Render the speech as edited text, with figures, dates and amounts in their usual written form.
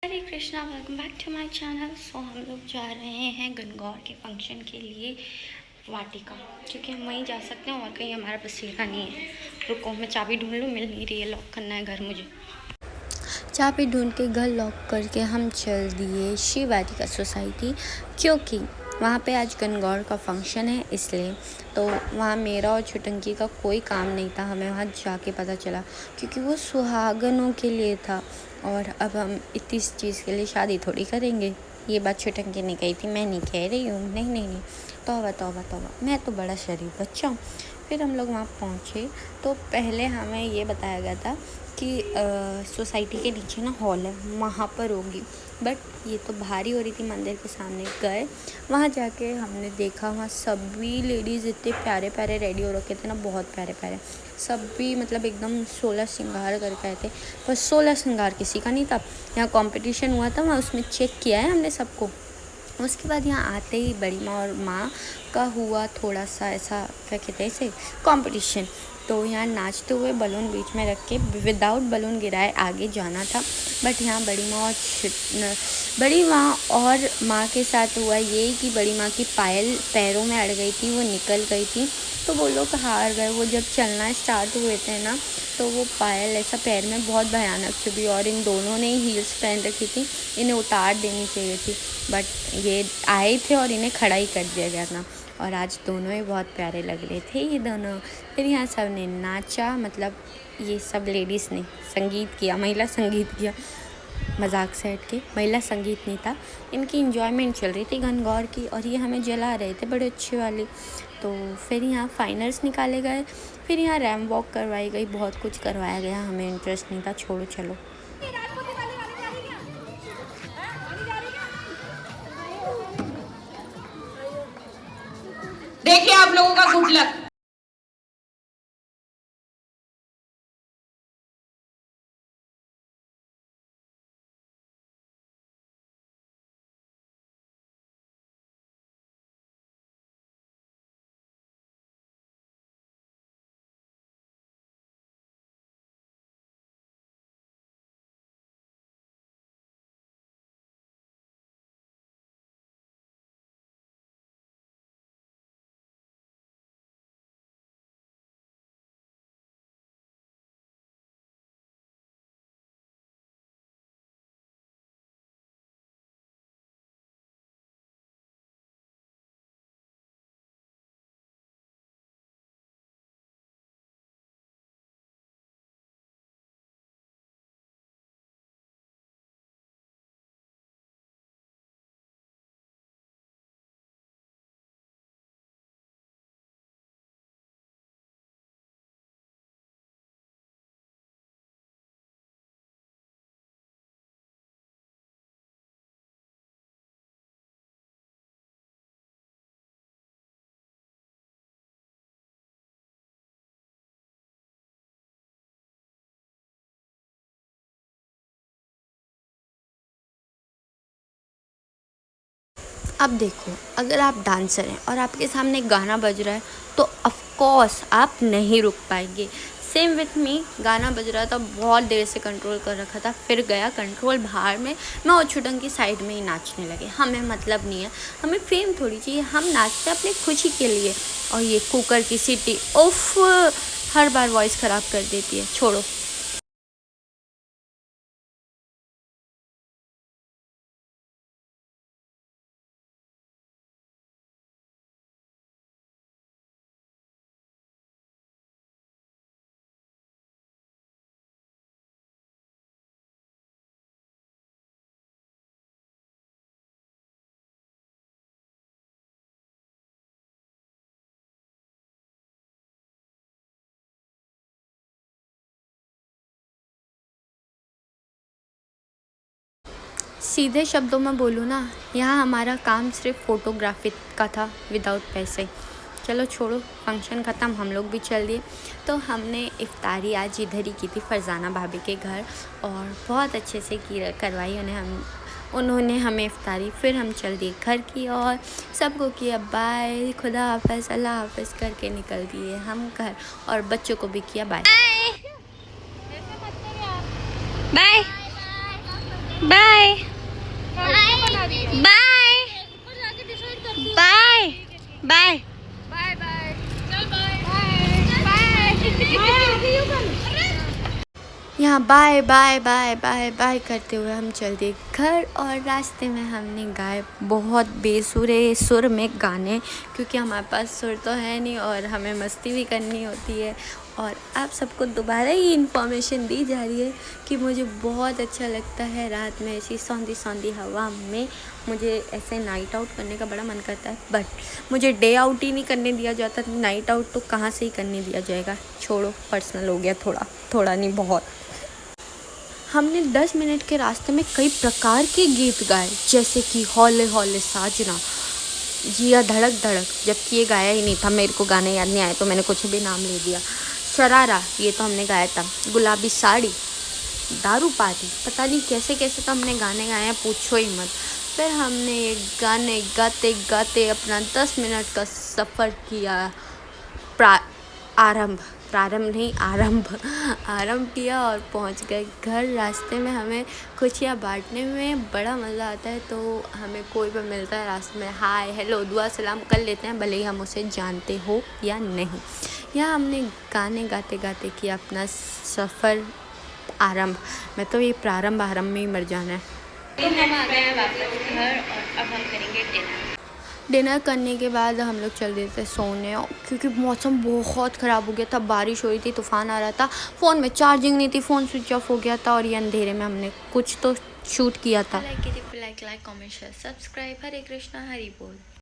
Hare Krishna, welcome back to my channel. So हम लोग जा रहे हैं गणगौर के फंक्शन के लिए वाटिका, क्योंकि हम वहीं जा सकते हैं और कहीं हमारा बसेरा नहीं है। रुको मैं चाबी ढूंढ लूँ, मिल नहीं रही है, लॉक करना है घर मुझे। चाबी ढूंढ के घर लॉक करके हम चल दिए शिव वाटिका सोसाइटी, क्योंकि वहाँ पे आज गणगौर का फंक्शन है, इसलिए तो वहाँ मेरा और छुटंकी का कोई काम नहीं था। हमें वहाँ जाके पता चला क्योंकि वो सुहागनों के लिए था, और अब हम इतनी चीज़ के लिए शादी थोड़ी करेंगे। ये बात छुटंकी ने कही थी, मैं नहीं कह रही हूँ। नहीं, तौबा तौबा तौबा, मैं तो बड़ा शरीफ बच्चा हूँ। फिर हम लोग वहाँ पहुँचे तो पहले हमें ये बताया गया था कि सोसाइटी के नीचे ना हॉल है, वहाँ पर होगी। बट ये तो भारी हो रही थी, मंदिर के सामने गए, वहाँ जाके हमने देखा वहाँ सभी लेडीज़ इतने प्यारे प्यारे रेडी हो रखे थे ना, बहुत प्यारे प्यारे सभी, मतलब एकदम 16 श्रृंगार करके आए थे। पर 16 श्रृंगार किसी का नहीं था। यहाँ कंपटीशन हुआ था, वहाँ उसमें चेक किया है हमने सबको। उसके बाद यहाँ आते ही बड़ी माँ और माँ का हुआ थोड़ा सा ऐसा, क्या कहते हैं इसे, कंपटीशन। तो यहाँ नाचते हुए बलून बीच में रख के विदाउट बलून गिराए आगे जाना था। बट यहाँ बड़ी माँ और माँ के साथ हुआ ये कि बड़ी माँ की पायल पैरों में अड़ गई थी, वो निकल गई थी, तो वो लोग हार गए। वो जब चलना स्टार्ट हुए थे ना, तो वो पायल ऐसा पैर में बहुत भयानक चुभी, और इन दोनों ने हील्स पहन रखी थी, इन्हें उतार देनी चाहिए थी, बट ये आए थे और इन्हें खड़ा ही कर दिया गया था। और आज दोनों ही बहुत प्यारे लग रहे थे ये दोनों। फिर यहाँ सब ने नाचा, मतलब ये सब लेडीज़ ने संगीत किया, महिला संगीत किया, मजाक से हट के, महिला संगीत नहीं था, इनकी इंजॉयमेंट चल रही थी गणगौर की, और ये हमें जला रहे थे बड़े अच्छे वाले। तो फिर यहाँ फाइनल्स निकाले गए, फिर यहाँ रैम वॉक करवाई गई, बहुत कुछ करवाया गया, हमें इंटरेस्ट नहीं था, छोड़ो चलो। देखिए आप लोगों का गुड लक। अब देखो, अगर आप डांसर हैं और आपके सामने गाना बज रहा है तो ऑफकोर्स आप नहीं रुक पाएंगे। सेम विथ मी, गाना बज रहा था, बहुत देर से कंट्रोल कर रखा था, फिर गया कंट्रोल बाहर में, मैं और छुटंकी साइड में ही नाचने लगे। हमें मतलब नहीं है, हमें फेम थोड़ी चाहिए, हम नाचते अपनी खुशी के लिए। और ये कुकर की सीटी उफ, हर बार वॉइस ख़राब कर देती है, छोड़ो। सीधे शब्दों में बोलूँ ना, यहाँ हमारा काम सिर्फ फ़ोटोग्राफी का था, विदाउट पैसे। चलो छोड़ो, फंक्शन ख़त्म, हम लोग भी चल दिए। तो हमने इफ्तारी आज इधर ही की थी, फरजाना भाभी के घर, और बहुत अच्छे से करवाई उन्होंने हमें इफ्तारी। फिर हम चल दिए घर की, और सबको किया बाय, खुदा हाफ़िज़, अल्लाह हाफ़िज़ करके निकल दिए हम घर, और बच्चों को भी किया बाय बाय बाय। यहाँ bye bye bye bye bye करते हुए हम चल दिए घर। और रास्ते में हमने गाए बहुत बेसुरे सुर में गाने, क्योंकि हमारे पास सुर तो है नहीं और हमें मस्ती भी करनी होती है। और आप सबको दोबारा ही इन्फॉर्मेशन दी जा रही है कि मुझे बहुत अच्छा लगता है रात में ऐसी सौंधी सौंधी हवा में, मुझे ऐसे नाइट आउट करने का बड़ा मन करता है। बट मुझे डे आउट ही नहीं करने दिया जाता, नाइट आउट तो कहाँ से ही करने दिया जाएगा। छोड़ो, पर्सनल हो गया थोड़ा नहीं बहुत। हमने 10 मिनट के रास्ते में कई प्रकार के गीत गाए, जैसे कि हौले हौले साजना, जिया धड़क धड़क, जबकि ये गाया ही नहीं था, मेरे को गाने याद नहीं आए तो मैंने कुछ भी नाम ले दिया। शरारा, ये तो हमने गाया था। गुलाबी साड़ी, दारू पार्टी, पता नहीं कैसे कैसे तो हमने गाने गाए हैं, पूछो ही मत। फिर हमने ये गाने गाते गाते अपना 10 मिनट का सफ़र किया। आरंभ किया और पहुंच गए घर। रास्ते में हमें खुशियाँ बांटने में बड़ा मज़ा आता है, तो हमें कोई भी मिलता है रास्ते में, हाय हेलो दुआ सलाम कर लेते हैं, भले ही हम उसे जानते हो या नहीं। यहाँ हमने गाने गाते गाते किया अपना सफ़र आरंभ। मैं तो ये प्रारंभ आरंभ में ही मर जाना है। तो हम आ गए हैं वापस घर और अब हम करेंगे डिनर करने के बाद हम लोग चल रहे थे सोने, क्योंकि मौसम बहुत ख़राब हो गया था, बारिश हो रही थी, तूफ़ान आ रहा था, फ़ोन में चार्जिंग नहीं थी, फ़ोन स्विच ऑफ हो गया था और ये अंधेरे में हमने कुछ तो शूट किया था। Like comment share subscribe. Hare Krishna Hari बोल।